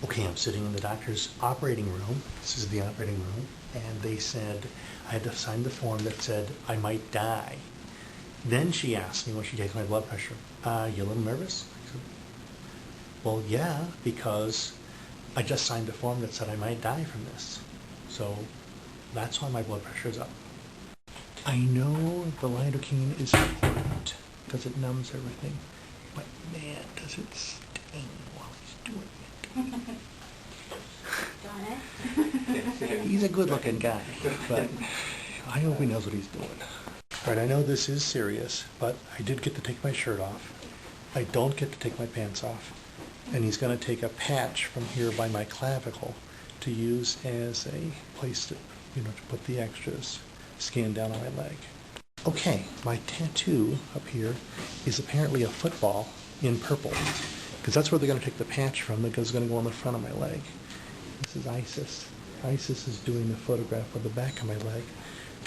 Okay, I'm sitting in the doctor's operating room. This is the operating room. And they said I had to sign the form that said I might die. Then she asked me when she takes my blood pressure, you a little nervous? I said, well, yeah, because I just signed a form that said I might die from this. So that's why my blood pressure is up. I know the lidocaine is important because it numbs everything, but man, does it sting while he's doing it. He's a good-looking guy, but I hope he knows what he's doing. All right, I know this is serious, but I did get to take my shirt off. I don't get to take my pants off. And he's going to take a patch from here by my clavicle to use as a place to, to put the extras, scan down on my leg. Okay, my tattoo up here is apparently a football in purple, because that's where they're going to take the patch from, because it's going to go on the front of my leg. This is Isis. Isis is doing the photograph of the back of my leg,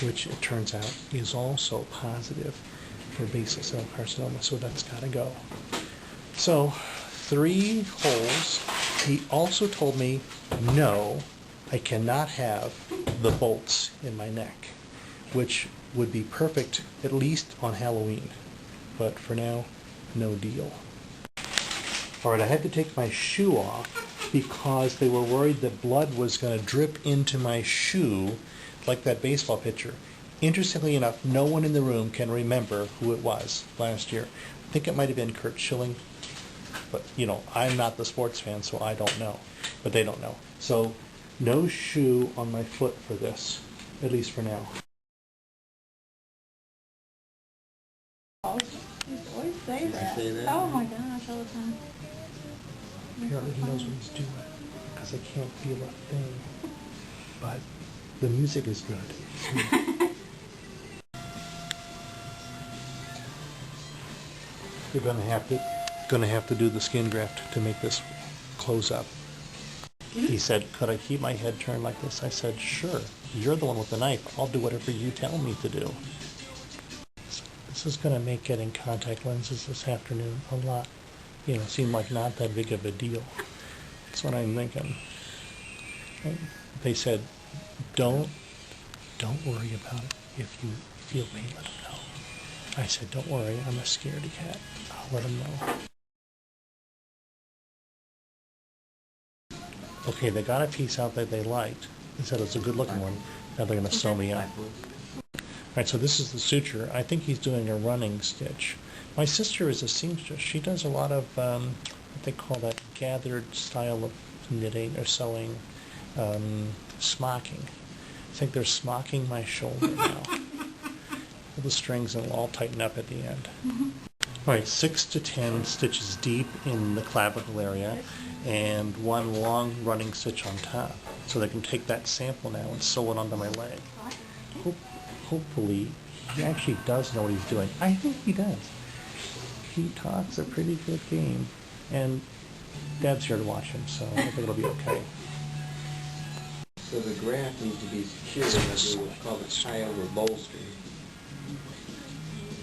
which it turns out is also positive for basal cell carcinoma, so that's got to go. So, 3 holes. He also told me, no, I cannot have the bolts in my neck, which would be perfect at least on Halloween, but for now, no deal. All right, I had to take my shoe off because they were worried that blood was going to drip into my shoe like that baseball pitcher. Interestingly enough, no one in the room can remember who it was last year. I think it might have been Kurt Schilling, but I'm not the sports fan, so I don't know, but they don't know. So no shoe on my foot for this, at least for now. You always say that. Oh my gosh, all the time. Apparently he knows what he's doing, because I can't feel a thing. But the music is good. You're gonna have to do the skin graft to make this close up. He said, could I keep my head turned like this? I said, sure. You're the one with the knife. I'll do whatever you tell me to do. This is going to make getting contact lenses this afternoon a lot, seem like not that big of a deal. That's what I'm thinking. And they said, don't worry about it. If you feel pain, let them know. I said, don't worry, I'm a scaredy cat. I'll let them know. Okay, they got a piece out that they liked. They said it's a good-looking one. Now they're going to sew me up. All right, so this is the suture. I think he's doing a running stitch. My sister is a seamstress. She does a lot of what they call that gathered style of knitting or sewing, smocking. I think they're smocking my shoulder now. All the strings will all tighten up at the end. All right, 6 to 10 stitches deep in the clavicle area and 1 long running stitch on top. So they can take that sample now and sew it onto my leg. Hopefully, he actually does know what he's doing. I think he does. He talks a pretty good game, and Dad's here to watch him, so I think it'll be okay. So the graft needs to be secured under what's called a tie-over bolster.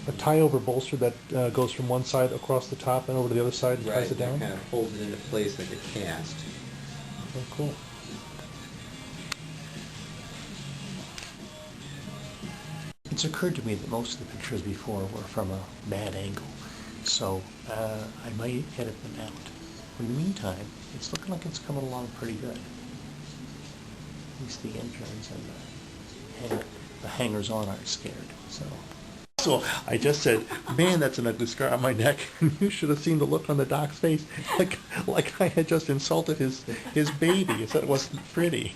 A tie-over bolster that goes from one side across the top and over to the other side and ties it down? Right, kind of holds it into place like a cast. Oh, cool. It's occurred to me that most of the pictures before were from a bad angle, so I might edit them out. In the meantime, it's looking like it's coming along pretty good. At least the interns and the hangers-on aren't scared. So I just said, man, that's an ugly scar on my neck. You should have seen the look on the doc's face, like I had just insulted his baby. He said it wasn't pretty.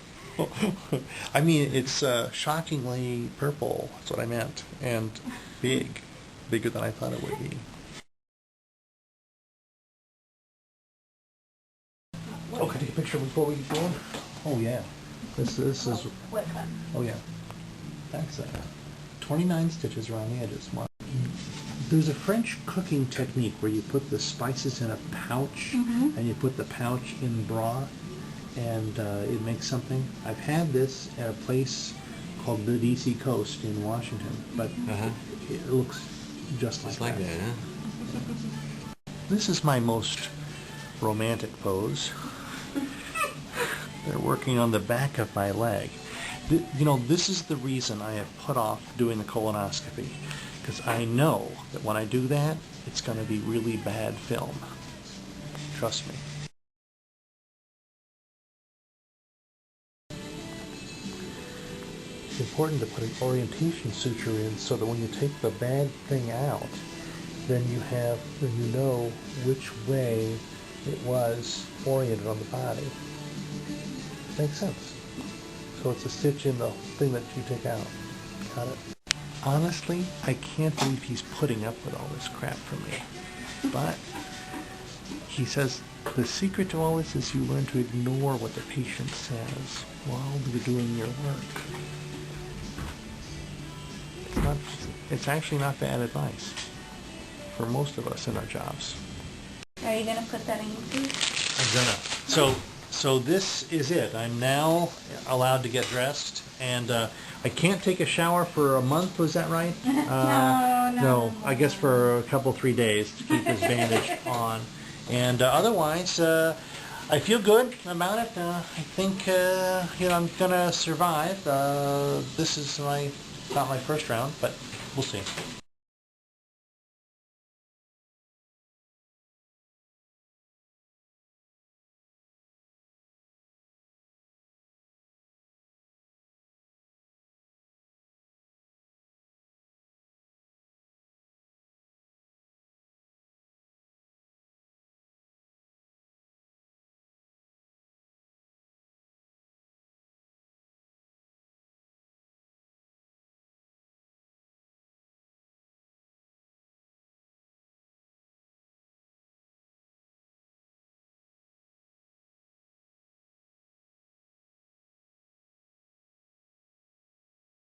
I mean, it's shockingly purple, that's what I meant, and bigger than I thought it would be. Oh, can I take a picture before we get going? Oh yeah, this is, oh yeah, that's 29 stitches around the edges. There's a French cooking technique where you put the spices in a pouch, and you put the pouch in broth, and it makes something. I've had this at a place called the DC Coast in Washington, but it looks just like that. Huh? This is my most romantic pose. They're working on the back of my leg. You know, this is the reason I have put off doing the colonoscopy, because I know that when I do that, it's going to be really bad film. Trust me. It's important to put an orientation suture in so that when you take the bad thing out, then you know which way it was oriented on the body. Makes sense. So it's a stitch in the thing that you take out. Got it? Honestly, I can't believe he's putting up with all this crap from me. But he says the secret to all this is you learn to ignore what the patient says while you're doing your work. It's actually not bad advice for most of us in our jobs. Are you gonna put that in your food? I'm gonna. So this is it. I'm now allowed to get dressed, and I can't take a shower for a month. Was that right? No. I guess for a couple, 3 days to keep this bandage on, and otherwise, I feel good about it. I think I'm gonna survive. This is not my first round, but we'll see.